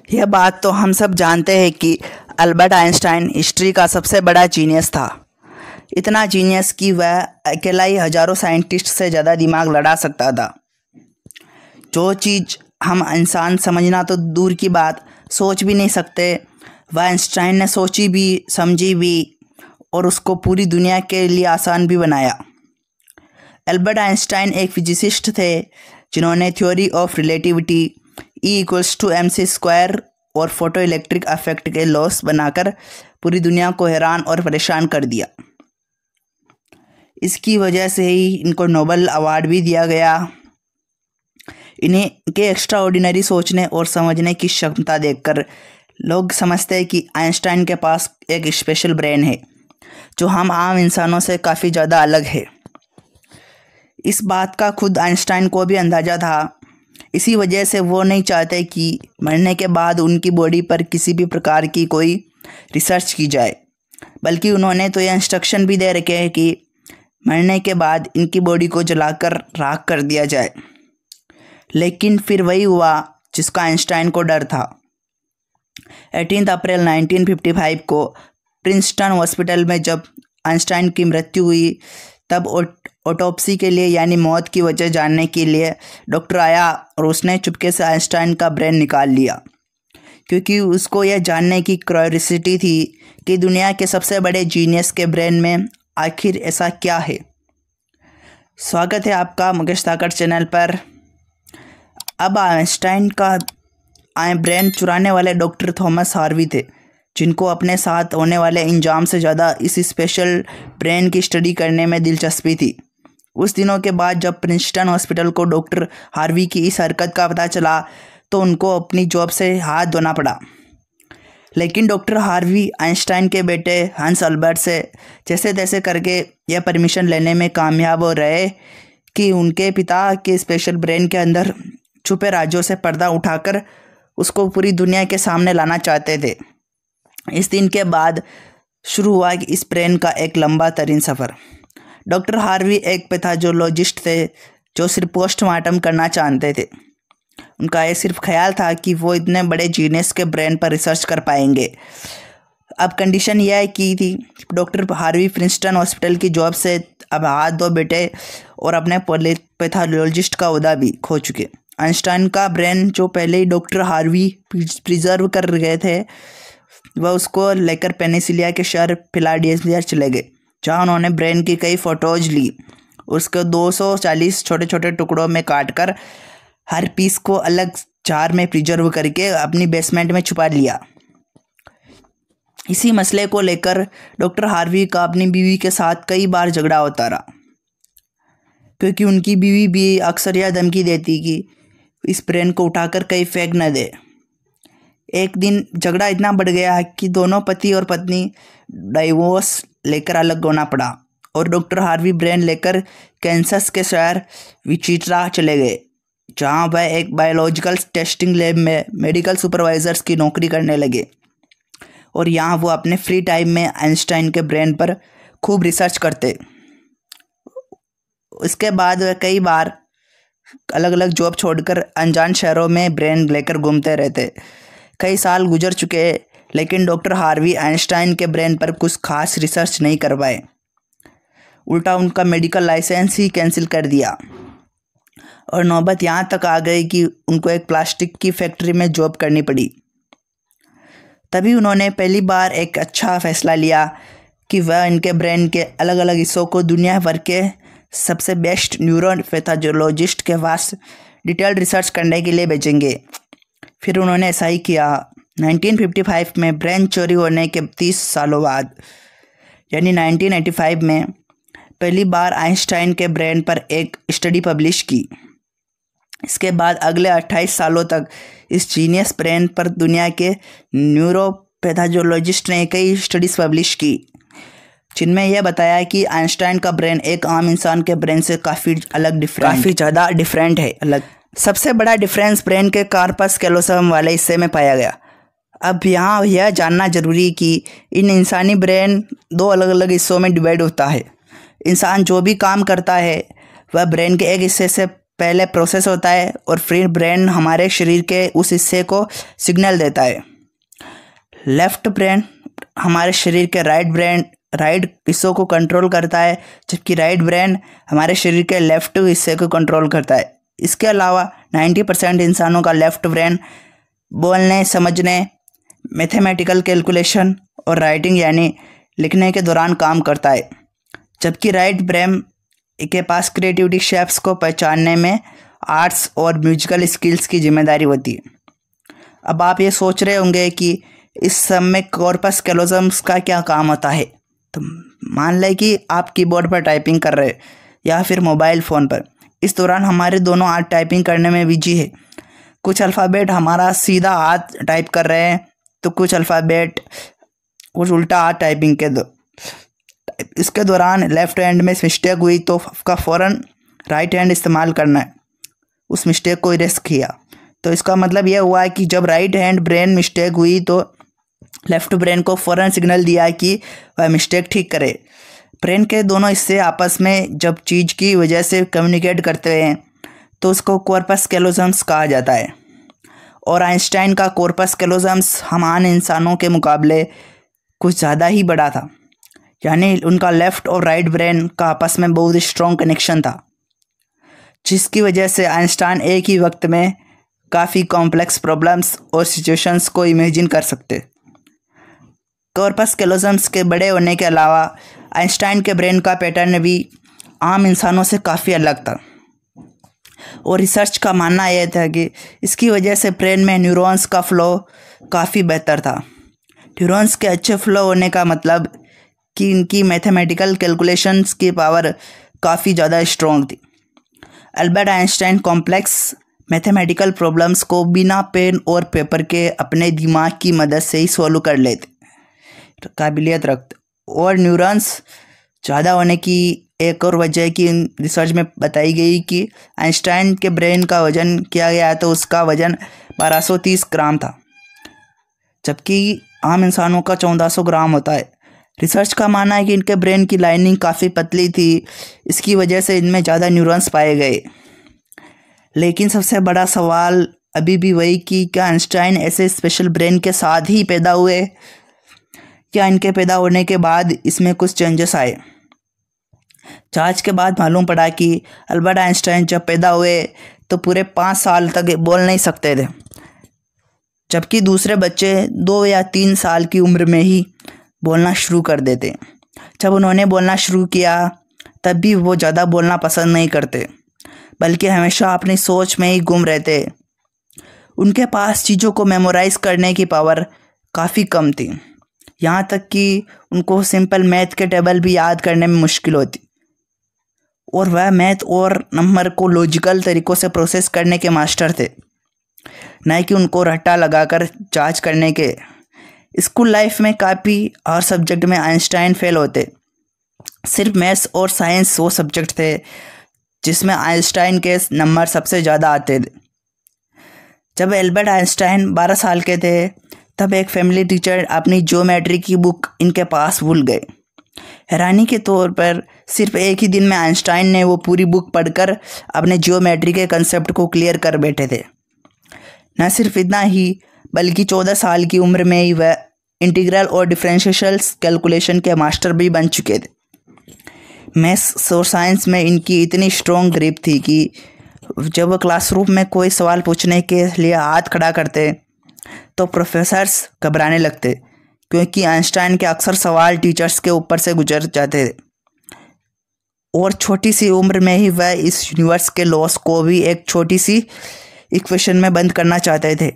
यह बात तो हम सब जानते हैं कि अल्बर्ट आइंस्टाइन हिस्ट्री का सबसे बड़ा जीनियस था। इतना जीनियस कि वह अकेला ही हजारों साइंटिस्ट से ज़्यादा दिमाग लड़ा सकता था। जो चीज़ हम इंसान समझना तो दूर की बात, सोच भी नहीं सकते, वह आइंस्टाइन ने सोची भी, समझी भी और उसको पूरी दुनिया के लिए आसान भी बनाया। अल्बर्ट आइंस्टाइन एक फिजिसिस्ट थे जिन्होंने थ्योरी ऑफ रिलेटिविटी, E=mc² और फोटो इलेक्ट्रिक इफेक्ट के लॉस बनाकर पूरी दुनिया को हैरान और परेशान कर दिया। इसकी वजह से ही इनको नोबेल अवार्ड भी दिया गया। इन्हें के एक्स्ट्रा ऑर्डिनरी सोचने और समझने की क्षमता देखकर लोग समझते हैं कि आइंस्टाइन के पास एक स्पेशल ब्रेन है जो हम आम इंसानों से काफ़ी ज़्यादा अलग है। इस बात का खुद आइंस्टाइन को भी अंदाज़ा था। इसी वजह से वो नहीं चाहते कि मरने के बाद उनकी बॉडी पर किसी भी प्रकार की कोई रिसर्च की जाए, बल्कि उन्होंने तो ये इंस्ट्रक्शन भी दे रखे हैं कि मरने के बाद इनकी बॉडी को जलाकर राख कर दिया जाए। लेकिन फिर वही हुआ जिसका आइंस्टाइन को डर था। 18 अप्रैल 1955 को प्रिंसटन हॉस्पिटल में जब आइंस्टाइन की मृत्यु हुई, तब ऑटोप्सी के लिए यानी मौत की वजह जानने के लिए डॉक्टर आया और उसने चुपके से आइंस्टाइन का ब्रेन निकाल लिया, क्योंकि उसको यह जानने की क्यूरियोसिटी थी कि दुनिया के सबसे बड़े जीनियस के ब्रेन में आखिर ऐसा क्या है। स्वागत है आपका मुकेश ताकड़ चैनल पर। अब आइंस्टाइन का ब्रेन चुराने वाले डॉक्टर थॉमस हार्वी थे, जिनको अपने साथ होने वाले इंजाम से ज़्यादा इस स्पेशल ब्रेन की स्टडी करने में दिलचस्पी थी। उस दिनों के बाद जब प्रिंसटन हॉस्पिटल को डॉक्टर हार्वी की इस हरकत का पता चला तो उनको अपनी जॉब से हाथ धोना पड़ा। लेकिन डॉक्टर हार्वी आइंस्टाइन के बेटे हंस अल्बर्ट से जैसे तैसे करके यह परमिशन लेने में कामयाब हो रहे कि उनके पिता के स्पेशल ब्रेन के अंदर छुपे राज्यों से पर्दा उठाकर उसको पूरी दुनिया के सामने लाना चाहते थे। इस दिन के बाद शुरू हुआ कि इस ब्रेन का एक लंबा तरीन सफ़र। डॉक्टर हार्वी एक पैथोलॉजिस्ट थे जो सिर्फ पोस्टमार्टम करना चाहते थे। उनका ये सिर्फ ख्याल था कि वो इतने बड़े जीनियस के ब्रेन पर रिसर्च कर पाएंगे। अब कंडीशन यह की थी, डॉक्टर हार्वी प्रिंसटन हॉस्पिटल की जॉब से अब हाथ धो बैठे और अपने पैथोलॉजिस्ट का ओहदा भी खो चुके। आइंस्टाइन का ब्रेन जो पहले ही डॉक्टर हार्वी प्रिजर्व कर गए थे, वह उसको लेकर पेनिसिलिया के शहर फिलाडेल्फिया चले गए, जहाँ उन्होंने ब्रेन की कई फ़ोटोज़ ली। उसको 240 छोटे छोटे टुकड़ों में काटकर हर पीस को अलग जार में प्रिजर्व करके अपनी बेसमेंट में छुपा लिया। इसी मसले को लेकर डॉक्टर हार्वी का अपनी बीवी के साथ कई बार झगड़ा होता रहा, क्योंकि उनकी बीवी भी अक्सर यह धमकी देती कि इस ब्रेन को उठाकर कहीं फेंक न दे। एक दिन झगड़ा इतना बढ़ गया कि दोनों पति और पत्नी डाइवोर्स लेकर अलग होना पड़ा और डॉक्टर हार्वी ब्रेन लेकर कैंसस के शहर विचित्रा चले गए, जहां वह एक बायोलॉजिकल टेस्टिंग लैब में मेडिकल सुपरवाइजर्स की नौकरी करने लगे। और यहाँ वो अपने फ्री टाइम में आइंस्टाइन के ब्रेन पर खूब रिसर्च करते। इसके बाद वह कई बार अलग अलग जॉब छोड़कर अनजान शहरों में ब्रेन लेकर घूमते रहते। कई साल गुजर चुके, लेकिन डॉक्टर हार्वी आइंस्टाइन के ब्रेन पर कुछ खास रिसर्च नहीं कर पाए। उल्टा उनका मेडिकल लाइसेंस ही कैंसिल कर दिया और नौबत यहाँ तक आ गई कि उनको एक प्लास्टिक की फैक्ट्री में जॉब करनी पड़ी। तभी उन्होंने पहली बार एक अच्छा फैसला लिया कि वह इनके ब्रेन के अलग अलग हिस्सों को दुनिया भर के सबसे बेस्ट न्यूरो पैथोलॉजिस्ट के पास डिटेल्ड रिसर्च करने के लिए भेजेंगे। फिर उन्होंने ऐसा ही किया। 1955 में ब्रेन चोरी होने के 30 सालों बाद यानी 1985 में पहली बार आइंस्टाइन के ब्रेन पर एक स्टडी पब्लिश की। इसके बाद अगले 28 सालों तक इस जीनियस ब्रेन पर दुनिया के न्यूरोपैथोलॉजिस्ट ने कई स्टडीज़ पब्लिश की, जिनमें यह बताया कि आइंस्टाइन का ब्रेन एक आम इंसान के ब्रेन से काफ़ी ज़्यादा डिफरेंट है। सबसे बड़ा डिफरेंस ब्रेन के कार्पस कैलोसम वाले हिस्से में पाया गया। अब यहाँ यह जानना जरूरी कि इन इंसानी ब्रेन दो अलग अलग हिस्सों में डिवाइड होता है। इंसान जो भी काम करता है वह ब्रेन के एक हिस्से से पहले प्रोसेस होता है और फिर ब्रेन हमारे शरीर के उस हिस्से को सिग्नल देता है। लेफ्ट ब्रेन हमारे शरीर के राइट हिस्सों को कंट्रोल करता है, जबकि राइट ब्रेन हमारे शरीर के लेफ्ट हिस्से को कंट्रोल करता है। इसके अलावा 90% इंसानों का लेफ्ट ब्रेन बोलने, समझने, मैथमेटिकल कैलकुलेशन और राइटिंग यानी लिखने के दौरान काम करता है, जबकि राइट ब्रेन के पास क्रिएटिविटी शेप्स को पहचानने में, आर्ट्स और म्यूजिकल स्किल्स की जिम्मेदारी होती है। अब आप ये सोच रहे होंगे कि इस सब में कॉर्पस कैलोजम का क्या काम होता है। तो मान लें कि आप कीबोर्ड पर टाइपिंग कर रहे हैं या फिर मोबाइल फ़ोन पर। इस दौरान हमारे दोनों हाथ टाइपिंग करने में बिजी है। कुछ अल्फ़ाबेट हमारा सीधा हाथ टाइप कर रहे हैं तो कुछ अल्फ़ाबेट कुछ उल्टा हाथ टाइपिंग के दो। इसके दौरान लेफ़्ट हैंड में मिस्टेक हुई तो आपका फ़ौरन राइट हैंड इस्तेमाल करना है, उस मिस्टेक को इरेज किया। तो इसका मतलब यह हुआ कि जब राइट हैंड ब्रेन मिस्टेक हुई तो लेफ़्ट ब्रेन को फ़ौरन सिग्नल दिया कि वह मिस्टेक ठीक करे। ब्रेन के दोनों हिस्से आपस में जब चीज़ की वजह से कम्युनिकेट करते हैं तो उसको कॉर्पस कैलोजम्स कहा जाता है। और आइंस्टाइन का कॉर्पस कैलोजम्स हम आम इंसानों के मुकाबले कुछ ज़्यादा ही बड़ा था, यानी उनका लेफ़्ट और राइट ब्रेन का आपस में बहुत स्ट्रॉन्ग कनेक्शन था, जिसकी वजह से आइंस्टाइन एक ही वक्त में काफ़ी कॉम्प्लेक्स प्रॉब्लम्स और सिचुएशंस को इमेजिन कर सकते। कॉर्पस कैलोजम्स के बड़े होने के अलावा आइंस्टाइन के ब्रेन का पैटर्न भी आम इंसानों से काफ़ी अलग था, और रिसर्च का मानना यह था कि इसकी वजह से ब्रेन में न्यूरॉन्स का फ्लो काफ़ी बेहतर था। न्यूरॉन्स के अच्छे फ्लो होने का मतलब कि इनकी मैथमेटिकल कैलकुलेशंस की पावर काफ़ी ज़्यादा स्ट्रॉन्ग थी। Albert Einstein complex mathematical problems को बिना पेन और पेपर के अपने दिमाग की मदद से ही सॉल्व कर लेते काबिलियत रखते। और न्यूरॉन्स ज़्यादा होने की एक और वजह की रिसर्च में बताई गई कि आइंस्टाइन के ब्रेन का वज़न किया गया तो उसका वज़न 1230 ग्राम था, जबकि आम इंसानों का 1400 ग्राम होता है। रिसर्च का मानना है कि इनके ब्रेन की लाइनिंग काफ़ी पतली थी, इसकी वजह से इनमें ज़्यादा न्यूरॉन्स पाए गए। लेकिन सबसे बड़ा सवाल अभी भी वही कि क्या आइंस्टाइन ऐसे स्पेशल ब्रेन के साथ ही पैदा हुए या इनके पैदा होने के बाद इसमें कुछ चेंजेस आए। जांच के बाद मालूम पड़ा कि अल्बर्ट आइंस्टाइन जब पैदा हुए तो पूरे 5 साल तक बोल नहीं सकते थे, जबकि दूसरे बच्चे 2 या 3 साल की उम्र में ही बोलना शुरू कर देते। जब उन्होंने बोलना शुरू किया तब भी वो ज़्यादा बोलना पसंद नहीं करते, बल्कि हमेशा अपनी सोच में ही गुम रहते। उनके पास चीज़ों को मेमोराइज़ करने की पावर काफ़ी कम थी, यहाँ तक कि उनको सिंपल मैथ के टेबल भी याद करने में मुश्किल होती, और वह मैथ और नंबर को लॉजिकल तरीक़ों से प्रोसेस करने के मास्टर थे, न कि उनको रट्टा लगाकर जांच करने के। स्कूल लाइफ में काफ़ी हर सब्जेक्ट में आइंस्टाइन फेल होते, सिर्फ मैथ्स और साइंस वो सब्जेक्ट थे जिसमें आइंस्टाइन के नंबर सबसे ज़्यादा आते थे। जब एल्बर्ट आइंस्टाइन 12 साल के थे तब एक फैमिली टीचर अपनी ज्योमेट्री की बुक इनके पास भूल गए। हैरानी के तौर पर सिर्फ एक ही दिन में आइंस्टाइन ने वो पूरी बुक पढ़कर अपने ज्योमेट्री के कंसेप्ट को क्लियर कर बैठे थे। न सिर्फ इतना ही बल्कि 14 साल की उम्र में ही वह इंटीग्रल और डिफरेंशियल कैलकुलेशन के मास्टर भी बन चुके थे। मैथ्स और साइंस में इनकी इतनी स्ट्रॉन्ग ग्रिप थी कि जब वह क्लासरूम में कोई सवाल पूछने के लिए हाथ खड़ा करते तो प्रोफेसर्स घबराने लगते, क्योंकि आइंस्टाइन के अक्सर सवाल टीचर्स के ऊपर से गुजर जाते थे, और छोटी सी उम्र में ही वह इस यूनिवर्स के लॉस को भी एक छोटी सी इक्वेशन में बंद करना चाहते थे।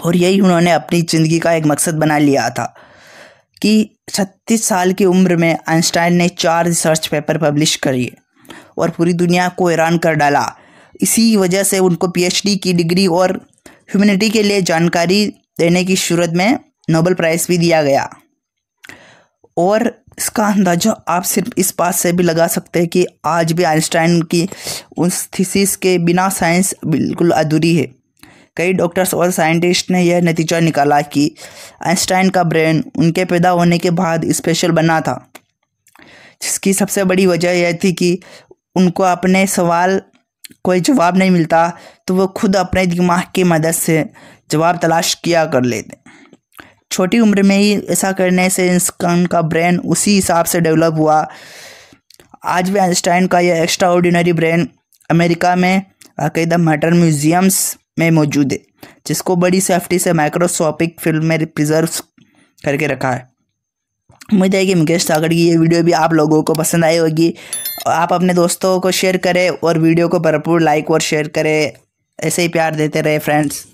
और यही उन्होंने अपनी ज़िंदगी का एक मकसद बना लिया था कि 36 साल की उम्र में आइंस्टाइन ने 4 रिसर्च पेपर पब्लिश किए और पूरी दुनिया को हैरान कर डाला। इसी वजह से उनको पीएचडी की डिग्री और ह्यूमैनिटी के लिए जानकारी देने की सूरत में नोबेल प्राइज़ भी दिया गया। और इसका अंदाज़ा आप सिर्फ इस बात से भी लगा सकते हैं कि आज भी आइंस्टाइन की उस थीसिस के बिना साइंस बिल्कुल अधूरी है। कई डॉक्टर्स और साइंटिस्ट ने यह नतीजा निकाला कि आइंस्टाइन का ब्रेन उनके पैदा होने के बाद स्पेशल बना था, जिसकी सबसे बड़ी वजह यह थी कि उनको अपने सवाल कोई जवाब नहीं मिलता तो वो खुद अपने दिमाग की मदद से जवाब तलाश किया कर लेते। छोटी उम्र में ही ऐसा करने से इंसान का ब्रेन उसी हिसाब से डेवलप हुआ। आज भी आइंस्टाइन का यह एक्स्ट्रा ऑर्डिनरी ब्रेन अमेरिका में बाकायदा मॉडर्न म्यूजियम्स में मौजूद है, जिसको बड़ी सेफ्टी से माइक्रोस्कोपिक फिल्म में प्रिजर्व करके रखा है। उम्मीद है कि मुकेश सागर की ये वीडियो भी आप लोगों को पसंद आई होगी। आप अपने दोस्तों को शेयर करें और वीडियो को भरपूर लाइक और शेयर करें। ऐसे ही प्यार देते रहे फ्रेंड्स।